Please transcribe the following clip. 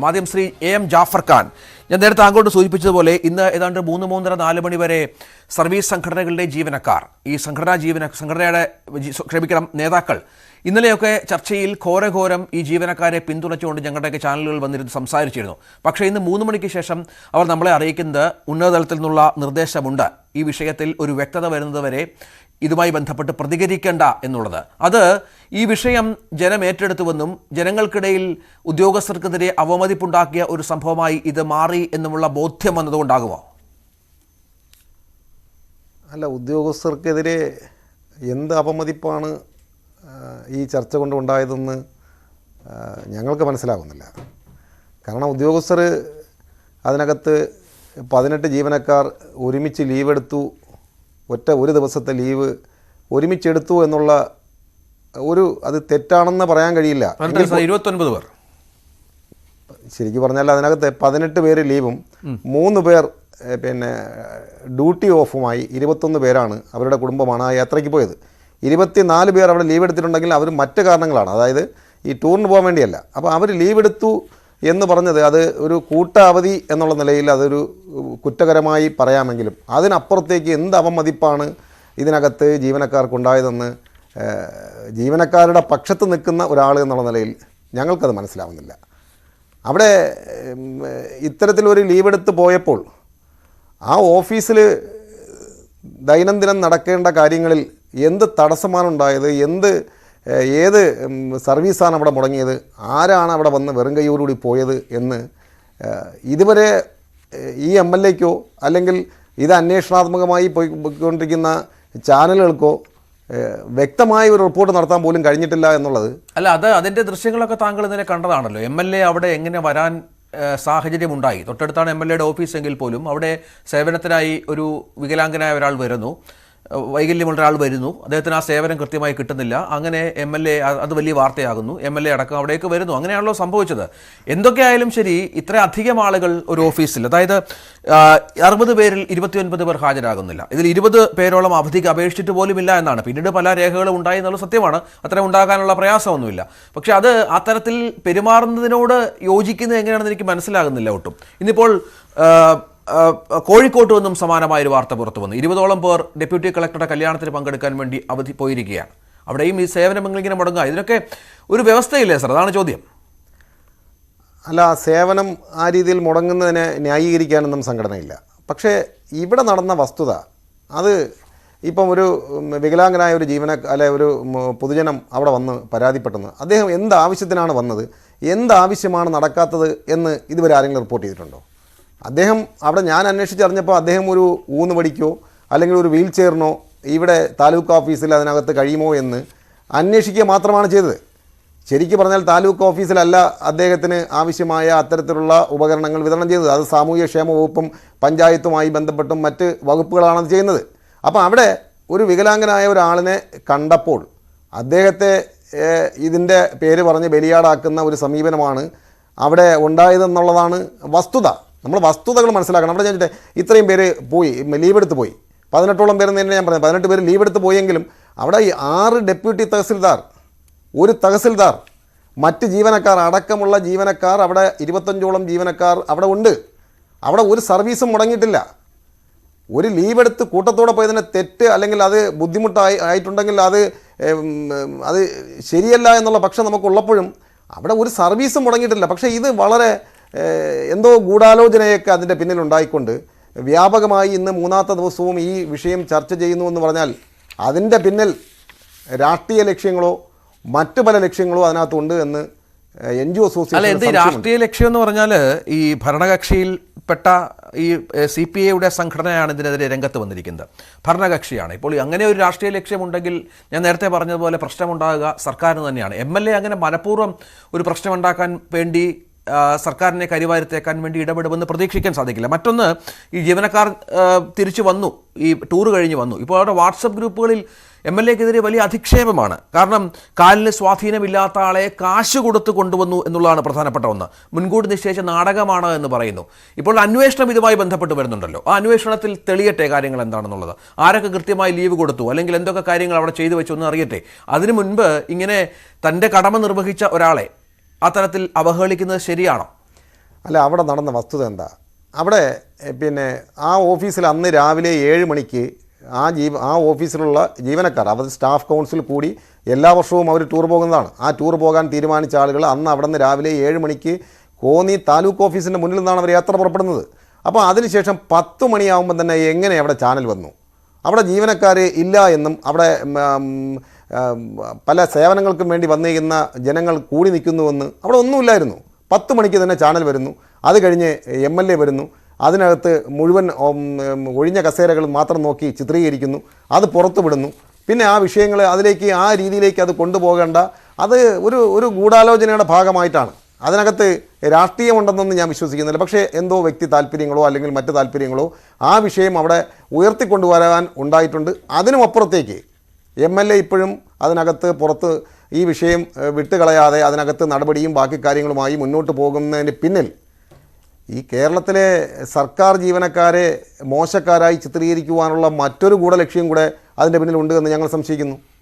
മാധ്യമ ശ്രീ എം ജാഫർ ഖാൻ, ഞാൻ നേരത്തെ അങ്ങോട്ട് സൂചിപ്പിച്ചതുപോലെ ഇന്ന് ഏതാണ്ട് 3-3:30-4 മണി വരെ സർവീസ് സംഘടനകളുടെ ജീവനക്കാർ, ഈ സംഘടനയുടെ നേതാക്കൾ ഇന്നലെയൊക്കെ ചർച്ചയിൽ ഘോരഘോരം ഈ ജീവനക്കാരെ പിന്തുണച്ചുകൊണ്ട് ഞങ്ങളുടെയൊക്കെ ചാനലുകൾ വന്നിരുന്ന് സംസാരിച്ചിരുന്നു. പക്ഷേ ഇന്ന് 3 മണിക്ക് ശേഷം അവർ നമ്മളെ അറിയിക്കുന്നത് ഉന്നതതലത്തിൽ നിന്നുള്ള നിർദ്ദേശമുണ്ട്, ഈ വിഷയത്തിൽ ഒരു വ്യക്തത വരുന്നതുവരെ ഇതുമായി ബന്ധപ്പെട്ട് പ്രതികരിക്കേണ്ട എന്നുള്ളത്. അത് ഈ വിഷയം ജനം ഏറ്റെടുത്തുവെന്നും ജനങ്ങൾക്കിടയിൽ ഉദ്യോഗസ്ഥർക്കെതിരെ അവമതിപ്പുണ്ടാക്കിയ ഒരു സംഭവമായി ഇത് മാറി എന്നുമുള്ള ബോധ്യം വന്നതുകൊണ്ടാകുമോ? അല്ല, ഉദ്യോഗസ്ഥർക്കെതിരെ എന്ത് അപമതിപ്പാണ് ഈ ചർച്ച കൊണ്ടുണ്ടായതെന്ന് ഞങ്ങൾക്ക് മനസ്സിലാകുന്നില്ല. കാരണം ഉദ്യോഗസ്ഥർ അതിനകത്ത് 18 ജീവനക്കാർ ഒരുമിച്ച് ലീവെടുത്തു, ഒരു ദിവസത്തെ ലീവ് ഒരുമിച്ചെടുത്തു എന്നുള്ള അത് തെറ്റാണെന്ന് പറയാൻ കഴിയില്ല. 29 പേർ ശരിക്കും പറഞ്ഞാൽ അതിനകത്ത് 18 പേര് ലീവും 3 പേർ ഡ്യൂട്ടി ഓഫുമായി 21 പേരാണ് അവരുടെ കുടുംബമാണ് ആ യാത്രയ്ക്ക് പോയത്. 24 പേർ അവിടെ ലീവ് എടുത്തിട്ടുണ്ടെങ്കിൽ അവർ മറ്റ് കാരണങ്ങളാണ്, അതായത് ഈ ടൂറിന് പോകാൻ വേണ്ടിയല്ല. അപ്പോൾ അവർ ലീവ് എടുത്തു എന്ന് പറഞ്ഞത് അത് ഒരു കൂട്ട അവധി എന്നുള്ള നിലയിൽ അതൊരു കുറ്റകരമായി പറയാമെങ്കിലും അതിനപ്പുറത്തേക്ക് എന്ത് അവമതിപ്പാണ് ഇതിനകത്ത് ജീവനക്കാർക്കുണ്ടായതെന്ന് ജീവനക്കാരുടെ പക്ഷത്ത് നിൽക്കുന്ന ഒരാൾ എന്നുള്ള നിലയിൽ ഞങ്ങൾക്കത് മനസ്സിലാവുന്നില്ല. അവിടെ ഇത്തരത്തിലൊരു ലീവെടുത്ത് പോയപ്പോൾ ആ ഓഫീസിൽ ദൈനംദിനം നടക്കേണ്ട കാര്യങ്ങളിൽ എന്ത് തടസ്സമാണ് ഉണ്ടായത്, ഏത് സർവീസാണ് അവിടെ മുടങ്ങിയത്, ആരാണ് അവിടെ വന്ന് വെറും കൈയോടുകൂടി പോയത് എന്ന് ഇതുവരെ ഈ MLAക്കോ അല്ലെങ്കിൽ ഇത് അന്വേഷണാത്മകമായി പോയിക്കൊണ്ടിരിക്കുന്ന ചാനലുകൾക്കോ വ്യക്തമായ ഒരു റിപ്പോർട്ട് നടത്താൻ പോലും കഴിഞ്ഞിട്ടില്ല എന്നുള്ളത്. അല്ല, അതിൻ്റെ ദൃശ്യങ്ങളൊക്കെ താങ്കൾ ഇന്നലെ കണ്ടതാണല്ലോ. MLA അവിടെ എങ്ങനെ വരാൻ സാഹചര്യമുണ്ടായി? തൊട്ടടുത്താണ് MLAയുടെ ഓഫീസ് എങ്കിൽ പോലും അവിടെ സേവനത്തിനായി ഒരു വികലാംഗനായ ഒരാൾ വരുന്നു, വൈകല്യമുള്ള ഒരാൾ വരുന്നു, അദ്ദേഹത്തിന് ആ സേവനം കൃത്യമായി കിട്ടുന്നില്ല. അങ്ങനെ MLA അത് വലിയ വാർത്തയാകുന്നു, MLA അടക്കം അവിടേക്ക് വരുന്നു. അങ്ങനെയാണല്ലോ സംഭവിച്ചത്. എന്തൊക്കെയായാലും ശരി, ഇത്ര അധികം ആളുകൾ ഒരു ഓഫീസിൽ, അതായത് 60 പേരിൽ 29 പേർ ഹാജരാകുന്നില്ല. ഇതിൽ 20 പേരോളം അവധിക്ക് അപേക്ഷിച്ചിട്ട് പോലുമില്ല എന്നാണ്. പിന്നീട് പല രേഖകളും ഉണ്ടായി എന്നുള്ള സത്യമാണ്, അത്ര ഉണ്ടാകാനുള്ള പ്രയാസമൊന്നുമില്ല. പക്ഷേ അത് അത്തരത്തിൽ പെരുമാറുന്നതിനോട് യോജിക്കുന്നത് എങ്ങനെയാണെന്ന് എനിക്ക് മനസ്സിലാകുന്നില്ല ഒട്ടും. ഇന്നിപ്പോൾ കോഴിക്കോട്ട് നിന്നും സമാനമായൊരു വാർത്ത പുറത്തു വന്നു. 20ഓളം പേർ ഡെപ്യൂട്ടി കളക്ടറുടെ കല്യാണത്തിന് പങ്കെടുക്കാൻ വേണ്ടി അവധി പോയിരിക്കുകയാണ്. അവിടെയും ഈ സേവനം എങ്ങനെ മുടങ്ങുക? ഇതിനൊക്കെ ഒരു വ്യവസ്ഥയില്ലേ സർ? അതാണ് ചോദ്യം. അല്ല, സേവനം ആ രീതിയിൽ മുടങ്ങുന്നതിനെ ന്യായീകരിക്കാനൊന്നും സംഘടനയില്ല. പക്ഷേ ഇവിടെ നടന്ന വസ്തുത, അത് ഇപ്പം ഒരു വികലാംഗനായ ഒരു ഒരു പൊതുജനം അവിടെ വന്ന് പരാതിപ്പെട്ടെന്ന്, അദ്ദേഹം എന്ത് ആവശ്യത്തിനാണ് വന്നത്, എന്ത് ആവശ്യമാണ് നടക്കാത്തത് എന്ന് ഇതുവരെ ആരെങ്കിലും റിപ്പോർട്ട് ചെയ്തിട്ടുണ്ടോ? അദ്ദേഹം അവിടെ, ഞാൻ അന്വേഷിച്ചറിഞ്ഞപ്പോൾ അദ്ദേഹം ഒരു ഊന്നുവടിക്കോ അല്ലെങ്കിൽ ഒരു വീൽ ചെയറിനോ ഇവിടെ താലൂക്ക് ഓഫീസിൽ അതിനകത്ത് കഴിയുമോ എന്ന് അന്വേഷിക്കുക മാത്രമാണ് ചെയ്തത്. ശരിക്കും പറഞ്ഞാൽ താലൂക്ക് ഓഫീസിലല്ല അദ്ദേഹത്തിന് ആവശ്യമായ അത്തരത്തിലുള്ള ഉപകരണങ്ങൾ വിതരണം ചെയ്തത്. അത് സാമൂഹ്യ ക്ഷേമ വകുപ്പും പഞ്ചായത്തുമായി ബന്ധപ്പെട്ടും മറ്റ് വകുപ്പുകളാണ് അത് ചെയ്യുന്നത്. അപ്പോൾ അവിടെ ഒരു വികലാംഗനായ ഒരാളിനെ കണ്ടപ്പോൾ അദ്ദേഹത്തെ ഇതിൻ്റെ പേര് പറഞ്ഞ് ബലിയാടാക്കുന്ന ഒരു സമീപനമാണ് അവിടെ ഉണ്ടായതെന്നുള്ളതാണ് വസ്തുത. നമ്മൾ വസ്തുതകൾ മനസ്സിലാക്കണം. അവിടെ ഞാൻ ഇത്രയും പേര് പോയി, ലീവെടുത്ത് പോയി, 18ഓളം പേരെന്ന് തന്നെ ഞാൻ പറഞ്ഞത്, 18 പേര് ലീവെടുത്ത് പോയെങ്കിലും അവിടെ 6 ഡെപ്യൂട്ടി തഹസിൽദാർ, ഒരു തഹസിൽദാർ, മറ്റ് ജീവനക്കാർ അടക്കമുള്ള ജീവനക്കാർ, അവിടെ 25ഓളം ജീവനക്കാർ അവിടെ ഉണ്ട്. അവിടെ ഒരു സർവീസും മുടങ്ങിയിട്ടില്ല. ഒരു ലീവെടുത്ത് കൂട്ടത്തോടെ പോയതിന് തെറ്റ് അല്ലെങ്കിൽ അത് ബുദ്ധിമുട്ടായിട്ടുണ്ടെങ്കിൽ അത് ശരിയല്ല എന്നുള്ള പക്ഷം നമുക്കുള്ളപ്പോഴും അവിടെ ഒരു സർവീസും മുടങ്ങിയിട്ടില്ല. പക്ഷേ ഇത് വളരെ എന്തോ ഗൂഢാലോചനയൊക്കെ അതിൻ്റെ പിന്നിലുണ്ടായിക്കൊണ്ട് വ്യാപകമായി ഇന്ന് 3ാമത്തെ ദിവസവും ഈ വിഷയം ചർച്ച ചെയ്യുന്നു എന്ന് പറഞ്ഞാൽ അതിൻ്റെ പിന്നിൽ രാഷ്ട്രീയ ലക്ഷ്യങ്ങളോ മറ്റു പല ലക്ഷ്യങ്ങളോ അതിനകത്തുണ്ട് എന്ന് NGO അസോസിയേഷൻ. രാഷ്ട്രീയ ലക്ഷ്യം എന്ന് പറഞ്ഞാൽ ഈ ഭരണകക്ഷിയിൽപ്പെട്ട ഈ CPIയുടെ സംഘടനയാണ് ഇതിനെതിരെ രംഗത്ത് വന്നിരിക്കുന്നത്. ഭരണകക്ഷിയാണ്. ഇപ്പോൾ അങ്ങനെ ഒരു രാഷ്ട്രീയ ലക്ഷ്യമുണ്ടെങ്കിൽ ഞാൻ നേരത്തെ പറഞ്ഞതുപോലെ പ്രശ്നമുണ്ടാകുക സർക്കാരിന് തന്നെയാണ്. MLA അങ്ങനെ മനഃപൂർവ്വം ഒരു പ്രശ്നമുണ്ടാക്കാൻ വേണ്ടി സർക്കാരിനെ കരിവാരിത്തേക്കാൻ വേണ്ടി ഇടപെടുമെന്ന് പ്രതീക്ഷിക്കാൻ സാധിക്കില്ല. മറ്റൊന്ന്, ഈ ജീവനക്കാർ തിരിച്ചു വന്നു, ഈ ടൂർ കഴിഞ്ഞ് വന്നു. ഇപ്പോൾ അവരുടെ വാട്സപ്പ് ഗ്രൂപ്പുകളിൽ MLAക്കെതിരെ വലിയ അധിക്ഷേപമാണ്. കാരണം കാലിന് സ്വാധീനമില്ലാത്ത ആളെ കാശ് കൊടുത്ത് കൊണ്ടുവന്നു എന്നുള്ളതാണ് പ്രധാനപ്പെട്ട ഒന്ന്. മുൻകൂട്ടി നിശ്ചയിച്ച നാടകമാണ് എന്ന് പറയുന്നു. ഇപ്പോൾ അന്വേഷണം ഇതുമായി ബന്ധപ്പെട്ട് വരുന്നുണ്ടല്ലോ. ആ അന്വേഷണത്തിൽ തെളിയട്ടെ കാര്യങ്ങൾ എന്താണെന്നുള്ളത്. ആരൊക്കെ കൃത്യമായി ലീവ് കൊടുത്തു, അല്ലെങ്കിൽ എന്തൊക്കെ കാര്യങ്ങൾ അവിടെ ചെയ്തു വെച്ചു എന്ന് അറിയട്ടെ. അതിനു മുൻപ് ഇങ്ങനെ തൻ്റെ കടമ നിർവഹിച്ച ഒരാളെ അത്തരത്തിൽ അവഹേളിക്കുന്നത് ശരിയാണോ? അല്ല, അവിടെ നടന്ന വസ്തുത എന്താ? അവിടെ പിന്നെ ആ ഓഫീസിൽ അന്ന് രാവിലെ 7 മണിക്ക് ആ ഓഫീസിലുള്ള ജീവനക്കാർ, അവർ സ്റ്റാഫ് കൗൺസിൽ കൂടി എല്ലാ വർഷവും അവർ ടൂർ പോകുന്നതാണ്. ആ ടൂർ പോകാൻ തീരുമാനിച്ച ആളുകൾ അന്ന് അവിടെ നിന്ന് രാവിലെ 7 മണിക്ക് കോന്നി താലൂക്ക് ഓഫീസിൻ്റെ മുന്നിൽ നിന്നാണ് അവർ യാത്ര പുറപ്പെടുന്നത്. അപ്പോൾ അതിനുശേഷം 10 മണിയാകുമ്പം തന്നെ എങ്ങനെ അവിടെ ചാനൽ വന്നു? അവിടെ ജീവനക്കാർ ഇല്ല എന്നും അവിടെ പല സേവനങ്ങൾക്കും വേണ്ടി വന്നിരിക്കുന്ന ജനങ്ങൾ കൂടി നിൽക്കുന്നുവെന്ന് അവിടെ ഒന്നുമില്ലായിരുന്നു. 10 മണിക്ക് തന്നെ ചാനൽ വരുന്നു. അത് കഴിഞ്ഞ് MLA വരുന്നു. അതിനകത്ത് മുഴുവൻ ഒഴിഞ്ഞ കസേരകൾ മാത്രം നോക്കി ചിത്രീകരിക്കുന്നു, അത് പുറത്തു വിടുന്നു. പിന്നെ ആ വിഷയങ്ങൾ അതിലേക്ക് ആ രീതിയിലേക്ക് അത് കൊണ്ടുപോകേണ്ട, അത് ഒരു ഗൂഢാലോചനയുടെ ഭാഗമായിട്ടാണ്. അതിനകത്ത് രാഷ്ട്രീയമുണ്ടെന്നൊന്നും ഞാൻ വിശ്വസിക്കുന്നില്ല. പക്ഷേ എന്തോ വ്യക്തി താല്പര്യങ്ങളോ അല്ലെങ്കിൽ മറ്റ് താല്പര്യങ്ങളോ ആ വിഷയം അവിടെ ഉയർത്തിക്കൊണ്ടുവരാൻ ഉണ്ടായിട്ടുണ്ട്. അതിനുമപ്പുറത്തേക്ക് MLA ഇപ്പോഴും അതിനകത്ത് പുറത്ത് ഈ വിഷയം വിട്ടുകളയാതെ അതിനകത്ത് നടപടിയും ബാക്കി കാര്യങ്ങളുമായി മുന്നോട്ട് പോകുന്നതിന് പിന്നിൽ ഈ കേരളത്തിലെ സർക്കാർ ജീവനക്കാരെ മോശക്കാരായി ചിത്രീകരിക്കുവാനുള്ള മറ്റൊരു ഗൂഢലക്ഷ്യം കൂടെ അതിൻ്റെ പിന്നിലുണ്ട് എന്ന് ഞങ്ങൾ സംശയിക്കുന്നു.